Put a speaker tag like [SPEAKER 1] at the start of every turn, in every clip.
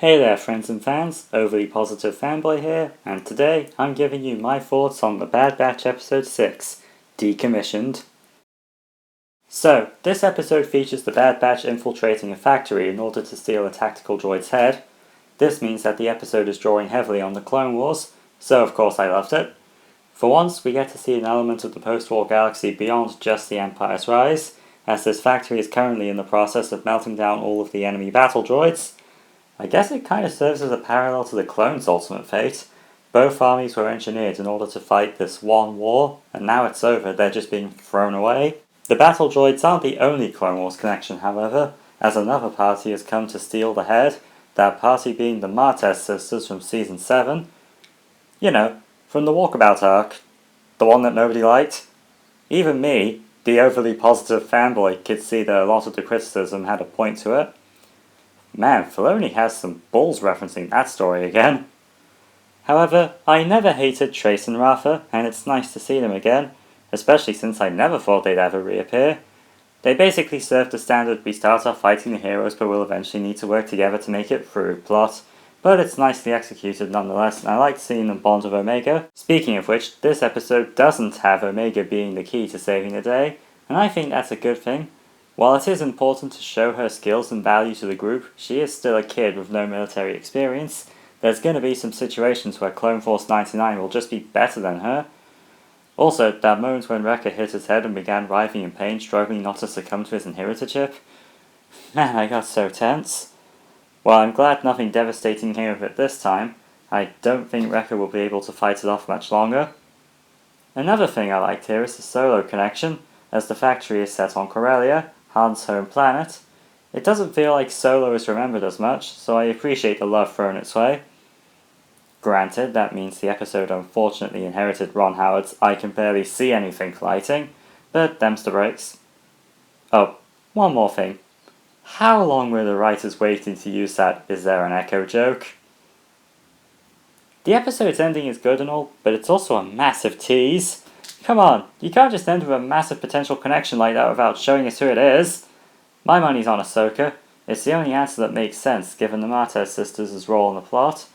[SPEAKER 1] Hey there friends and fans, Overly Positive Fanboy here, and today I'm giving you my thoughts on The Bad Batch Episode 6, Decommissioned. So, this episode features the Bad Batch infiltrating a factory in order to steal a tactical droid's head. This means that the episode is drawing heavily on the Clone Wars, so of course I loved it. For once, we get to see an element of the post-war galaxy beyond just the Empire's rise, as this factory is currently in the process of melting down all of the enemy battle droids. I guess it kind of serves as a parallel to the clones' ultimate fate. Both armies were engineered in order to fight this one war, and now it's over, they're just being thrown away. The battle droids aren't the only Clone Wars connection, however, as another party has come to steal the head, that party being the Martez sisters from Season 7. You know, from the Walkabout arc, the one that nobody liked. Even me, the overly positive fanboy, could see that a lot of the criticism had a point to it. Man, Filoni has some balls referencing that story again. However, I never hated Trace and Rafa, and it's nice to see them again, especially since I never thought they'd ever reappear. They basically serve the standard we start off fighting the heroes but will eventually need to work together to make it through plot, but it's nicely executed nonetheless, and I liked seeing them bond with Omega. Speaking of which, this episode doesn't have Omega being the key to saving the day, and I think that's a good thing. While it is important to show her skills and value to the group, she is still a kid with no military experience. There's going to be some situations where Clone Force 99 will just be better than her. Also, that moment when Wrecker hit his head and began writhing in pain, struggling not to succumb to his inheritor chip. Man, I got so tense. While I'm glad nothing devastating came of it this time, I don't think Wrecker will be able to fight it off much longer. Another thing I liked here is the Solo connection, as the factory is set on Corellia, Han's home planet. It doesn't feel like Solo is remembered as much, so I appreciate the love thrown its way. Granted, that means the episode unfortunately inherited Ron Howard's I can barely see anything lighting, but them's the breaks. Oh, one more thing. How long were the writers waiting to use that "is there an echo" joke? The episode's ending is good and all, but it's also a massive tease. Come on, you can't just end with a massive potential connection like that without showing us who it is. My money's on Ahsoka. It's the only answer that makes sense given the Martez sisters' role in the plot.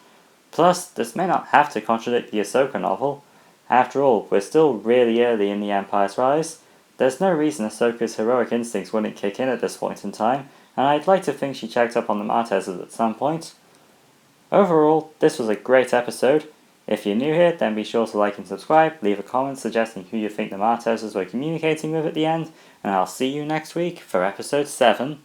[SPEAKER 1] Plus, this may not have to contradict the Ahsoka novel. After all, we're still really early in the Empire's rise. There's no reason Ahsoka's heroic instincts wouldn't kick in at this point in time, and I'd like to think she checked up on the Martezes at some point. Overall, this was a great episode. If you're new here, then be sure to like and subscribe, leave a comment suggesting who you think the Martezes were communicating with at the end, and I'll see you next week for episode 7.